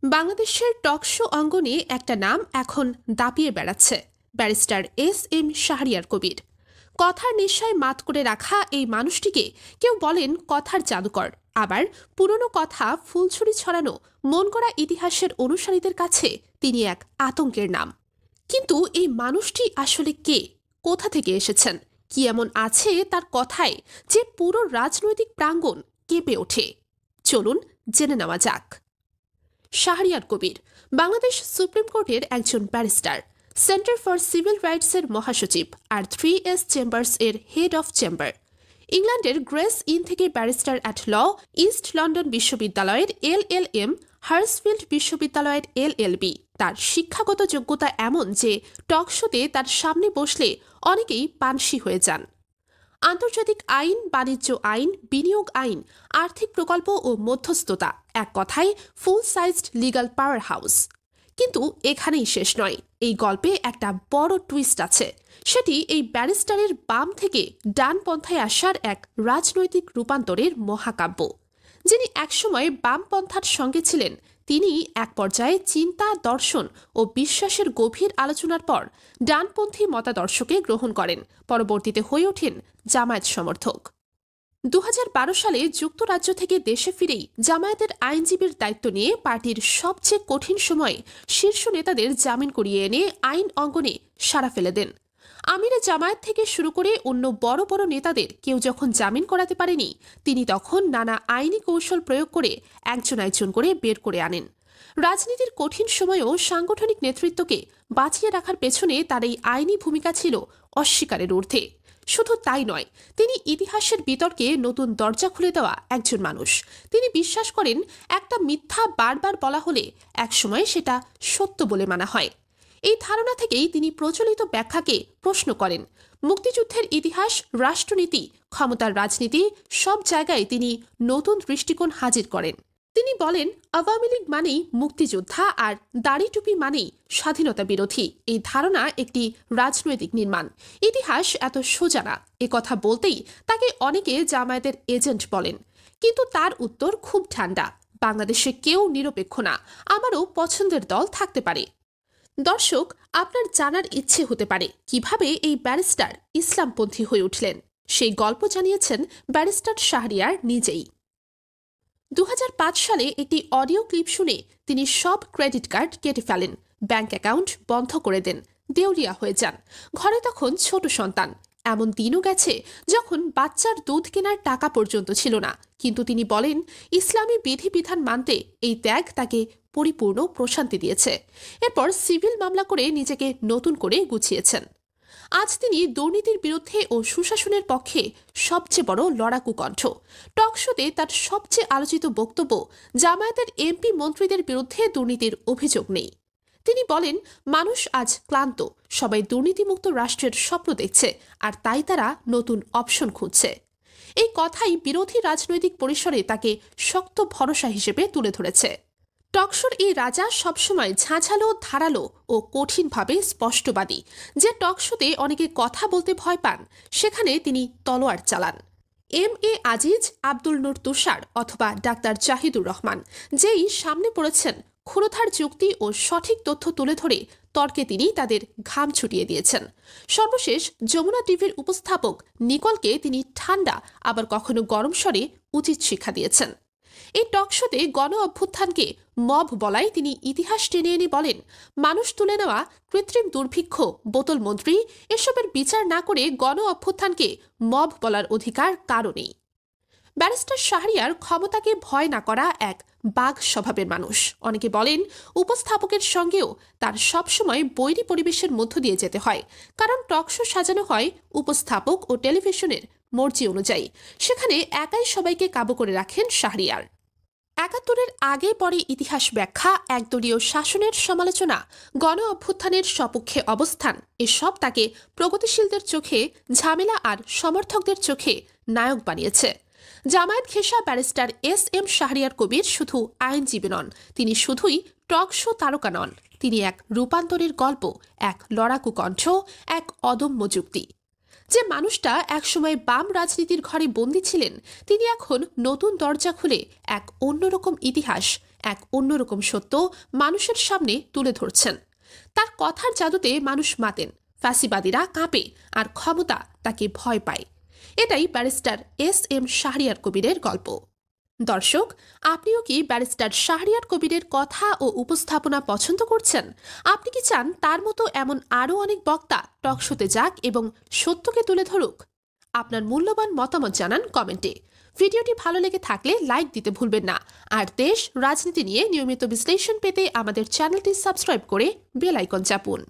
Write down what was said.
বাংলাদেশের টকশো অঙ্গনে একটা নাম এখন দাপিয়ে বেড়াচ্ছে, ব্যারিস্টার এস শাহরিয়ার কবির। কথার নেশায় মাত করে রাখা এই মানুষটিকে কেউ বলেন কথার জাদুকর, আবার পুরনো কথা ফুলছুরি ছড়ানো মন গড়া ইতিহাসের অনুসারীদের কাছে তিনি এক আতঙ্কের নাম। কিন্তু এই মানুষটি আসলে কে, কোথা থেকে এসেছেন, কি এমন আছে তার কথায় যে পুরো রাজনৈতিক প্রাঙ্গণ কেঁপে ওঠে? চলুন জেনে নেওয়া যাক। শাহরিয়ার কবির বাংলাদেশ সুপ্রিম কোর্টের একজন ব্যারিস্টার, সেন্টার ফর সিভিল রাইটসের মহাসচিব আর 3S চেম্বার্স এর হেড অফ চেম্বার। ইংল্যান্ডের গ্রেস ইন থেকে barrister at law, East London বিশ্ববিদ্যালয়ের LLM, হার্সফিল্ড বিশ্ববিদ্যালয়ের LLB। তার শিক্ষাগত যোগ্যতা এমন যে টকশোতে তার সামনে বসলে অনেকেই পানসি হয়ে যান। আন্তর্জাতিক আইন, বাণিজ্য আইন, বিনিয়োগ আইন, আর্থিক প্রকল্প ও মধ্যস্থতা, এক কথায় ফুল সাইজড লিগ্যাল পাওয়ার হাউস। কিন্তু এখানেই শেষ নয়, এই গল্পে একটা বড় টুইস্ট আছে। সেটি এই ব্যারিস্টারের বাম থেকে ডান পন্থায় আসার এক রাজনৈতিক রূপান্তরের মহাকাব্য। যিনি একসময় বামপন্থার সঙ্গে ছিলেন, তিনি এক পর্যায়ে চিন্তা, দর্শন ও বিশ্বাসের গভীর আলোচনার পর ডানপন্থী মতাদর্শকে গ্রহণ করেন, পরবর্তীতে হয়ে ওঠেন জামায়াত সমর্থক। 2012 সালে যুক্তরাজ্য থেকে দেশে ফিরেই জামায়াতের আইনজীবীর দায়িত্ব নিয়ে পার্টির সবচেয়ে কঠিন সময়ে শীর্ষ নেতাদের জামিন করিয়ে এনে আইন অঙ্গনে সাড়া ফেলে দেন। আমিরে জামায়াত থেকে শুরু করে অন্য বড় বড় নেতাদের কেউ যখন জামিন করাতে পারেনি, তিনি তখন নানা আইনি কৌশল প্রয়োগ করে একজন একজন করে বের করে আনেন। রাজনীতির কঠিন সময়েও সাংগঠনিক নেতৃত্বকে বাঁচিয়ে রাখার পেছনে তার এই আইনি ভূমিকা ছিল অস্বীকারের ঊর্ধ্বে। শুধু তাই নয়, তিনি ইতিহাসের বিতর্কে নতুন দরজা খুলে দেওয়া একজন মানুষ। তিনি বিশ্বাস করেন, একটা মিথ্যা বারবার বলা হলে একসময় সেটা সত্য বলে মানা হয়। এই ধারণা থেকেই তিনি প্রচলিত ব্যাখ্যাকে প্রশ্ন করেন। মুক্তিযুদ্ধের ইতিহাস, রাষ্ট্রনীতি, ক্ষমতার রাজনীতি, সব জায়গায় তিনি নতুন দৃষ্টিকোণ হাজির করেন। তিনি বলেন, আওয়ামী লীগ মানেই মুক্তিযোদ্ধা আর দাড়ি টুপি মানেই স্বাধীনতা বিরোধী। এই ধারণা একটি রাজনৈতিক নির্মাণ। ইতিহাস এত সোজা না, কথা বলতেই তাকে অনেকে জামায়াতের এজেন্ট বলেন। কিন্তু তার উত্তর খুব ঠান্ডা। বাংলাদেশে কেউ নিরপেক্ষ না, আমারও পছন্দের দল থাকতে পারে। দর্শক, আপনার জানার ইচ্ছে হতে পারে কিভাবে এই ব্যারিস্টার ইসলামপন্থী হয়ে উঠলেন। সেই গল্প জানিয়েছেন ব্যারিস্টার শাহরিয়ার নিজেই। 2005 সালে একটি অডিও ক্লিপ শুনে তিনি সব ক্রেডিট কার্ড কেটে ফেলেন, ব্যাংক অ্যাকাউন্ট বন্ধ করে দেন, দেউলিয়া হয়ে যান। ঘরে তখন ছোট সন্তান। এমন দিনও গেছে যখন বাচ্চার দুধ কেনার টাকা পর্যন্ত ছিল না। কিন্তু তিনি বলেন, ইসলামী বিধিবিধান মানতে এই ত্যাগ তাকে পরিপূর্ণ প্রশান্তি দিয়েছে। এরপর সিভিল মামলা করে নিজেকে নতুন করে গুছিয়েছেন। আজ তিনি দুর্নীতির বিরুদ্ধে ও সুশাসনের পক্ষে সবচেয়ে বড় লড়াকু কণ্ঠ। টকশোতে তার সবচেয়ে আলোচিত বক্তব্য, জামায়াতের এমপি মন্ত্রীদের বিরুদ্ধে দুর্নীতির অভিযোগ নেই। তিনি বলেন, মানুষ আজ ক্লান্ত, সবাই দুর্নীতিমুক্ত রাষ্ট্রের স্বপ্ন দেখছে, আর তাই তারা নতুন অপশন খুঁজছে। এই কথাই বিরোধী রাজনৈতিক পরিসরে তাকে শক্ত ভরসা হিসেবে তুলে ধরেছে। টকশোর এই রাজা সবসময় ঝাঁঝালো, ধারালো ও কঠিনভাবে স্পষ্টবাদী। যে টকশোতে অনেকে কথা বলতে ভয় পান, সেখানে তিনি তলোয়ার চালান। MA আজিজ, আব্দুল নূর তুষার অথবা ডাক্তার জাহিদুর রহমান, যেই সামনে পড়েছেন, ক্ষুরধার যুক্তি ও সঠিক তথ্য তুলে ধরে তর্কে তিনি তাদের ঘাম ছুটিয়ে দিয়েছেন। সর্বশেষ যমুনা টিভির উপস্থাপক নিকলকে তিনি ঠান্ডা আবার কখনো গরম স্বরে উচিত শিক্ষা দিয়েছেন। এই টকশোতে গণ অভ্যুত্থানকে মব বলায় তিনি ইতিহাস টেনে এনে বলেন, মানুষ তুলে নেওয়া কৃত্রিম দুর্ভিক্ষ, বোতল মন্ত্রী, এসবের বিচার না করে গণ অভ্যুত্থানকে মব বলার অধিকার কারও নেই। ব্যারিস্টার শাহরিয়ার ক্ষমতাকে ভয় না করা এক বাঘ স্বভাবের মানুষ। অনেকে বলেন, উপস্থাপকের সঙ্গেও তার সবসময় বৈরী পরিবেশের মধ্য দিয়ে যেতে হয়, কারণ টকশো সাজানো হয় উপস্থাপক ও টেলিভিশনের মর্জি অনুযায়ী। সেখানে একাই সবাইকে কাবু করে রাখেন শাহরিয়ার। ৭১-এর আগে পরে ইতিহাস ব্যাখ্যা, একদলীয় শাসনের সমালোচনা, গণ অভ্যুত্থানের সপক্ষে অবস্থান, এসব তাকে প্রগতিশীলদের চোখে ঝামেলা আর সমর্থকদের চোখে নায়ক বানিয়েছে। জামায়াত ঘেঁষা ব্যারিস্টার SM শাহরিয়ার কবির শুধু আইনজীবী নন, তিনি শুধুই টকশো তারকা নন। তিনি এক রূপান্তরের গল্প, এক লড়াকু কণ্ঠ, এক অদম্য যুক্তি। যে মানুষটা একসময় বাম রাজনীতির ঘরে বন্দী ছিলেন, তিনি এখন নতুন দরজা খুলে এক অন্যরকম ইতিহাস, এক অন্যরকম সত্য মানুষের সামনে তুলে ধরছেন। তার কথার জাদুতে মানুষ মাতেন, ফ্যাসিবাদীরা কাঁপে, আর ক্ষমতা তাকে ভয় পায়। এটাই ব্যারিস্টার এস.এম. শাহরিয়ার কবিরের গল্প। দর্শক, আপনিও কি ব্যারিস্টার শাহরিয়ার কবিরের কথা ও উপস্থাপনা পছন্দ করছেন? আপনি কি চান তার মতো এমন আরও অনেক বক্তা টকশোতে যাক এবং সত্যকে তুলে ধরুক? আপনার মূল্যবান মতামত জানান কমেন্টে। ভিডিওটি ভালো লেগে থাকলে লাইক দিতে ভুলবেন না। আর দেশ রাজনীতি নিয়ে নিয়মিত বিশ্লেষণ পেতে আমাদের চ্যানেলটি সাবস্ক্রাইব করে বেল আইকন চাপুন।